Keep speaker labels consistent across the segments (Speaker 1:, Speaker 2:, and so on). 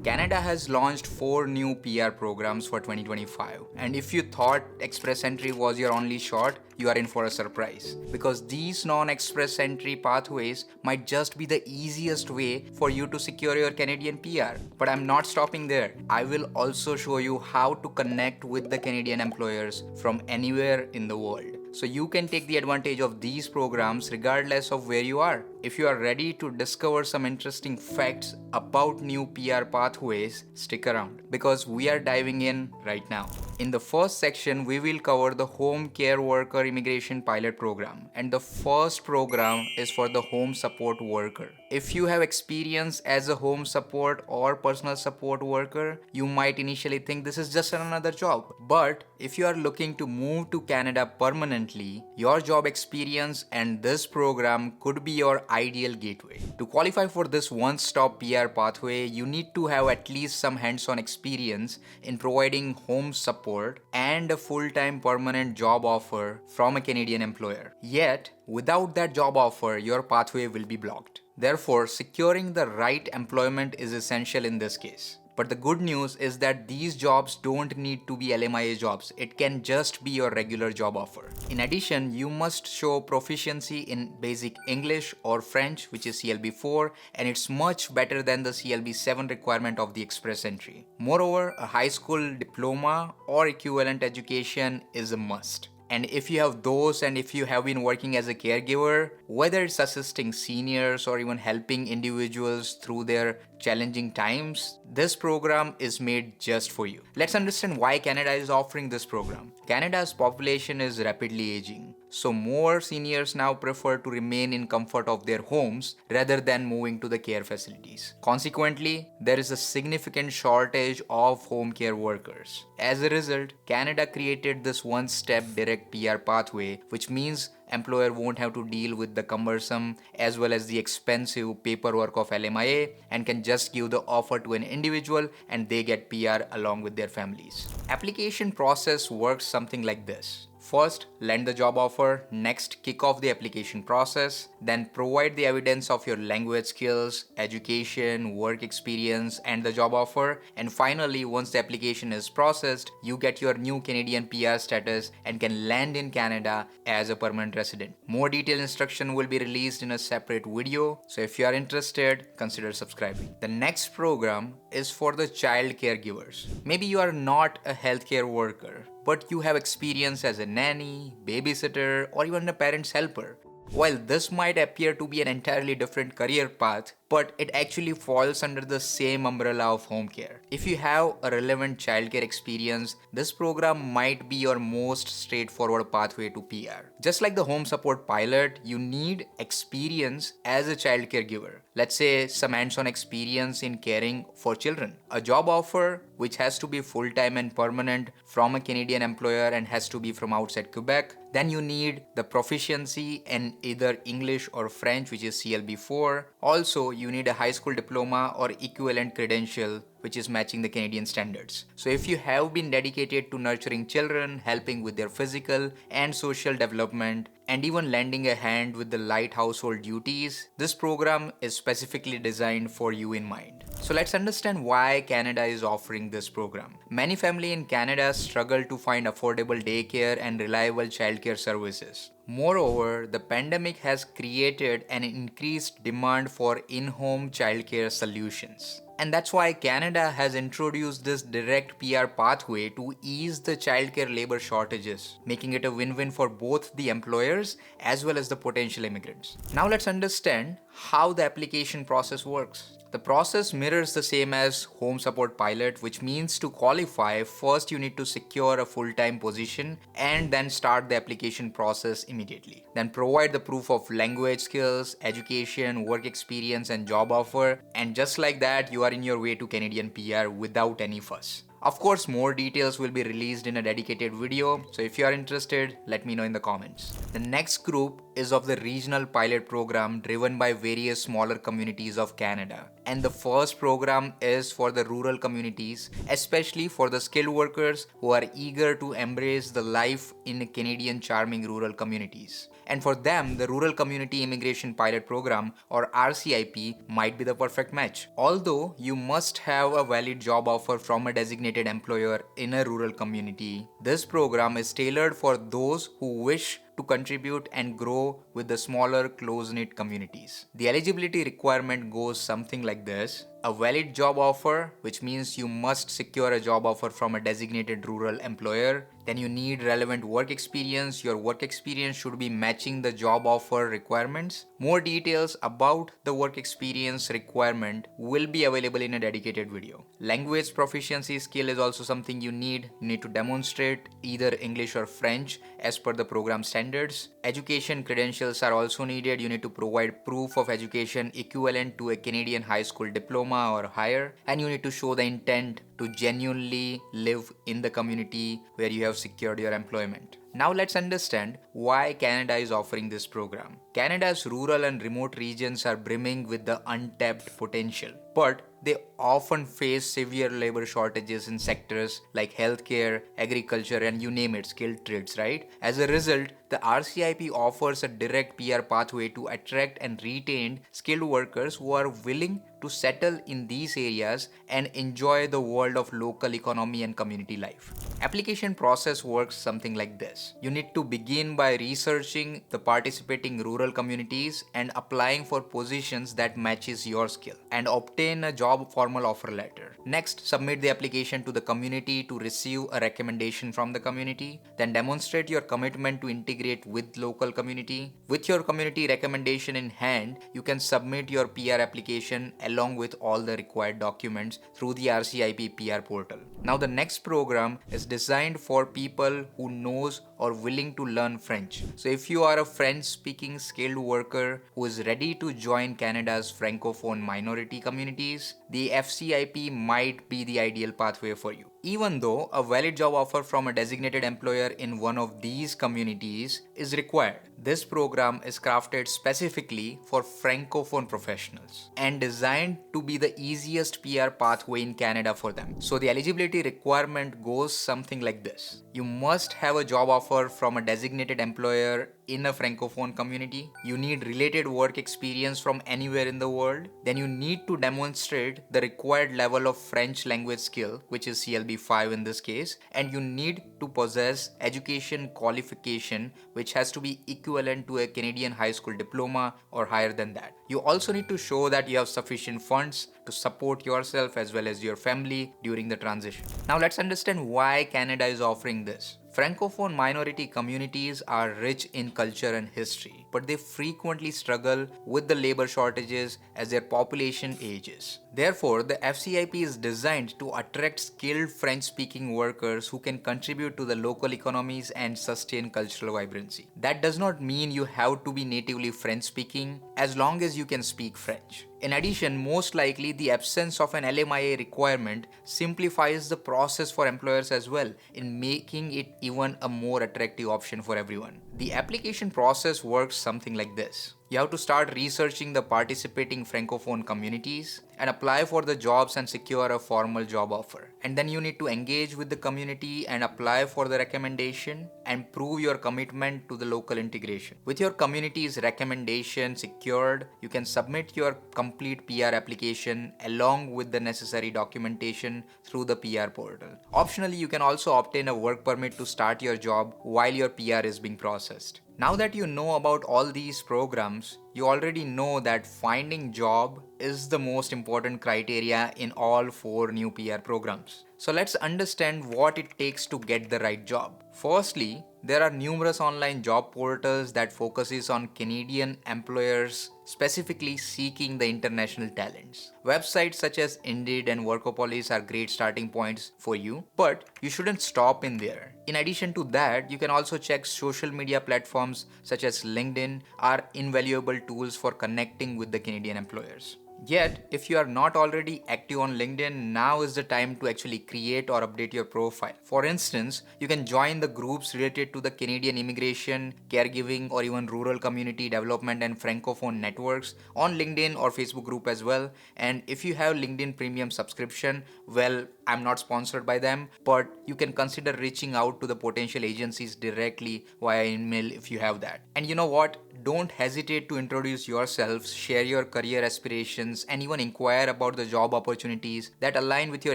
Speaker 1: Canada has launched 4 new PR programs for 2025, and if you thought Express Entry was your only shot, you are in for a surprise. Because these non-Express Entry pathways might just be the easiest way for you to secure your Canadian PR. But I'm not stopping there. I will also show you how to connect with the Canadian employers from anywhere in the world, so you can take the advantage of these programs regardless of where you are. If you are ready to discover some interesting facts about new PR pathways, stick around because we are diving in right now. In the first section, we will cover the Home Care Worker Immigration Pilot Program, and the first program is for the home support worker. If you have experience as a home support or personal support worker, you might initially think this is just another job. But if you are looking to move to Canada permanently, your job experience and this program could be your ideal gateway. To qualify for this one-stop PR pathway, you need to have at least some hands-on experience in providing home support and a full-time permanent job offer from a Canadian employer. Yet, without that job offer, your pathway will be blocked. Therefore, securing the right employment is essential in this case. But the good news is that these jobs don't need to be LMIA jobs. It can just be your regular job offer. In addition, you must show proficiency in basic English or French, which is CLB4, and it's much better than the CLB7 requirement of the Express Entry. Moreover, a high school diploma or equivalent education is a must. And if you have those, and if you have been working as a caregiver, whether it's assisting seniors or even helping individuals through their challenging times, this program is made just for you. Let's understand why Canada is offering this program. Canada's population is rapidly aging, so more seniors now prefer to remain in comfort of their homes rather than moving to the care facilities. Consequently, there is a significant shortage of home care workers. As a result, Canada created this one-step direct PR pathway, which means employer won't have to deal with the cumbersome as well as the expensive paperwork of LMIA and can just give the offer to an individual and they get PR along with their families. Application process works something like this. First, land the job offer. Next, kick off the application process. Then provide the evidence of your language skills, education, work experience, and the job offer. And finally, once the application is processed, you get your new Canadian PR status and can land in Canada as a permanent resident. More detailed instruction will be released in a separate video. So if you are interested, consider subscribing. The next program is for the child caregivers. Maybe you are not a healthcare worker, but you have experience as a nanny, babysitter, or even a parent's helper. While this might appear to be an entirely different career path, but it actually falls under the same umbrella of home care. If you have a relevant childcare experience, this program might be your most straightforward pathway to PR. Just like the home support pilot, you need experience as a child caregiver. Let's say some hands-on experience in caring for children. A job offer which has to be full-time and permanent from a Canadian employer and has to be from outside Quebec. Then you need the proficiency in either English or French, which is CLB4. Also, you need a high school diploma or equivalent credential which is matching the Canadian standards. So if you have been dedicated to nurturing children, helping with their physical and social development, and even lending a hand with the light household duties, this program is specifically designed for you in mind. So let's understand why Canada is offering this program. Many families in Canada struggle to find affordable daycare and reliable childcare services. Moreover, the pandemic has created an increased demand for in-home childcare solutions. And that's why Canada has introduced this direct PR pathway to ease the childcare labor shortages, making it a win-win for both the employers as well as the potential immigrants. Now let's understand how the application process works. The process mirrors the same as home support pilot, which means to qualify, first you need to secure a full-time position and then start the application process immediately. Then provide the proof of language skills, education, work experience, and job offer. And just like that, you are in your way to Canadian PR without any fuss. Of course, more details will be released in a dedicated video, so if you are interested, let me know in the comments. The next group is of the regional pilot program driven by various smaller communities of Canada. And the first program is for the rural communities, especially for the skilled workers who are eager to embrace the life in Canadian charming rural communities. And for them, the Rural Community Immigration Pilot Program or RCIP might be the perfect match. Although you must have a valid job offer from a designated employer in a rural community, this program is tailored for those who wish to contribute and grow with the smaller close-knit communities. The eligibility requirement goes something like this. A valid job offer, which means you must secure a job offer from a designated rural employer. Then you need relevant work experience. Your work experience should be matching the job offer requirements. More details about the work experience requirement will be available in a dedicated video. Language proficiency skill is also something you need. You need to demonstrate either English or French as per the program standards. Education credentials are also needed. You need to provide proof of education equivalent to a Canadian high school diploma or higher, and you need to show the intent to genuinely live in the community where you have secured your employment. Now let's understand why Canada is offering this program. Canada's rural and remote regions are brimming with the untapped potential, but they often face severe labor shortages in sectors like healthcare, agriculture, and you name it, skilled trades, right? As a result, the RCIP offers a direct PR pathway to attract and retain skilled workers who are willing to settle in these areas and enjoy the world of local economy and community life. Application process works something like this. You need to begin by researching the participating rural communities and applying for positions that matches your skill and obtain a job formal offer letter. Next, submit the application to the community to receive a recommendation from the community. Then demonstrate your commitment to integrate with local community. With your community recommendation in hand, you can submit your PR application along with all the required documents through the RCIP PR portal. Now the next program is designed for people who knows or willing to learn French. So if you are a French speaking skilled worker who is ready to join Canada's Francophone minority communities, the FCIP might be the ideal pathway for you. Even though a valid job offer from a designated employer in one of these communities is required, this program is crafted specifically for Francophone professionals and designed to be the easiest PR pathway in Canada for them. So the eligibility requirement goes something like this. You must have a job offer from a designated employer in a Francophone community. You need related work experience from anywhere in the world. Then you need to demonstrate the required level of French language skill, which is CLB 5 in this case, and you need to possess education qualification which has to be equivalent to a Canadian high school diploma or higher than that. You also need to show that you have sufficient funds to support yourself as well as your family during the transition. Now let's understand why Canada is offering this. Francophone minority communities are rich in culture and history, but they frequently struggle with the labor shortages as their population ages. Therefore, the FCIP is designed to attract skilled French-speaking workers who can contribute to the local economies and sustain cultural vibrancy. That does not mean you have to be natively French-speaking as long as you can speak French. In addition, most likely the absence of an LMIA requirement simplifies the process for employers as well, in making it even a more attractive option for everyone. The application process works something like this. You have to start researching the participating Francophone communities and apply for the jobs and secure a formal job offer. And then you need to engage with the community and apply for the recommendation and prove your commitment to the local integration. With your community's recommendation secured, you can submit your complete PR application along with the necessary documentation through the PR portal. Optionally, you can also obtain a work permit to start your job while your PR is being processed. Now that you know about all these programs, you already know that finding job is the most important criteria in all 4 new PR programs. So let's understand what it takes to get the right job. Firstly, there are numerous online job portals that focuses on Canadian employers specifically seeking the international talents. Websites such as Indeed and Workopolis are great starting points for you, but you shouldn't stop in there. In addition to that, you can also check social media platforms such as LinkedIn are invaluable tools for connecting with the Canadian employers. Yet, if you are not already active on LinkedIn, now is the time to actually create or update your profile. For instance, you can join the groups related to the Canadian immigration, caregiving, or even rural community development and Francophone networks on LinkedIn or Facebook group as well. And if you have LinkedIn Premium subscription, well, I'm not sponsored by them, but you can consider reaching out to the potential agencies directly via email if you have that. And you know what? Don't hesitate to introduce yourselves, share your career aspirations, and even inquire about the job opportunities that align with your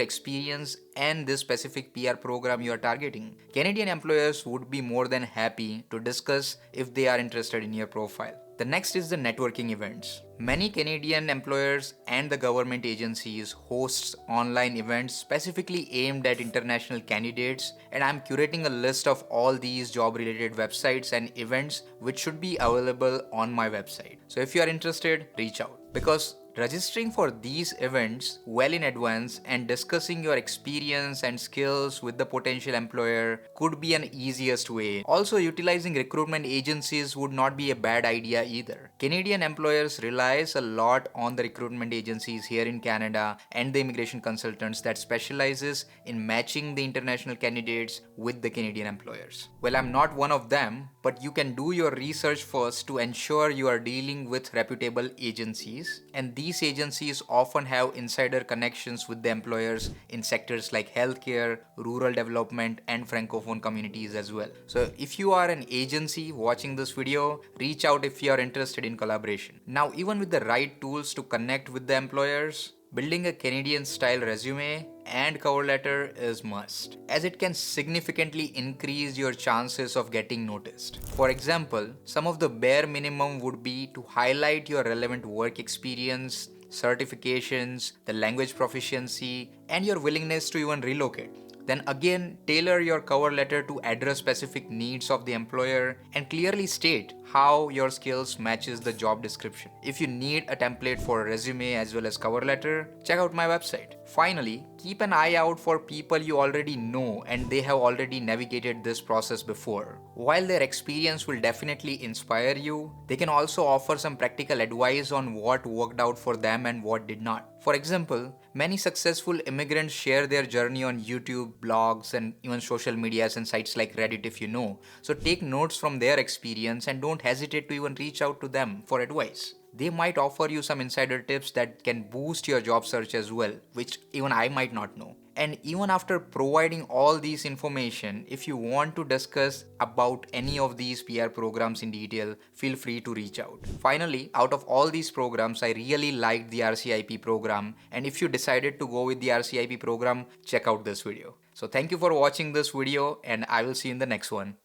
Speaker 1: experience and this specific PR program you are targeting. Canadian employers would be more than happy to discuss if they are interested in your profile. The next is the networking events. Many Canadian employers and the government agencies host online events specifically aimed at international candidates, and I'm curating a list of all these job related websites and events which should be available on my website. So if you are interested, reach out, because registering for these events well in advance and discussing your experience and skills with the potential employer could be an easiest way. Also, utilizing recruitment agencies would not be a bad idea either. Canadian employers relies a lot on the recruitment agencies here in Canada and the immigration consultants that specializes in matching the international candidates with the Canadian employers. Well, I'm not one of them, but you can do your research first to ensure you are dealing with reputable agencies, and these agencies often have insider connections with the employers in sectors like healthcare, rural development, and Francophone communities as well. So if you are an agency watching this video, reach out if you are interested in collaboration. Now, even with the right tools to connect with the employers, building a Canadian style resume and cover letter is must, as it can significantly increase your chances of getting noticed. For example, some of the bare minimum would be to highlight your relevant work experience, certifications, the language proficiency, and your willingness to even relocate. Then again, tailor your cover letter to address specific needs of the employer and clearly state how your skills matches the job description. If you need a template for a resume as well as cover letter, check out my website. Finally, keep an eye out for people you already know and they have already navigated this process before. While their experience will definitely inspire you, they can also offer some practical advice on what worked out for them and what did not. For example, many successful immigrants share their journey on YouTube, blogs, and even social medias and sites like Reddit if you know. So take notes from their experience and don't hesitate to even reach out to them for advice. They might offer you some insider tips that can boost your job search as well, which even I might not know. And even after providing all these information, if you want to discuss about any of these PR programs in detail, feel free to reach out. Finally, out of all these programs, I really liked the RCIP program, and if you decided to go with the RCIP program, check out this video. So thank you for watching this video, and I will see you in the next one.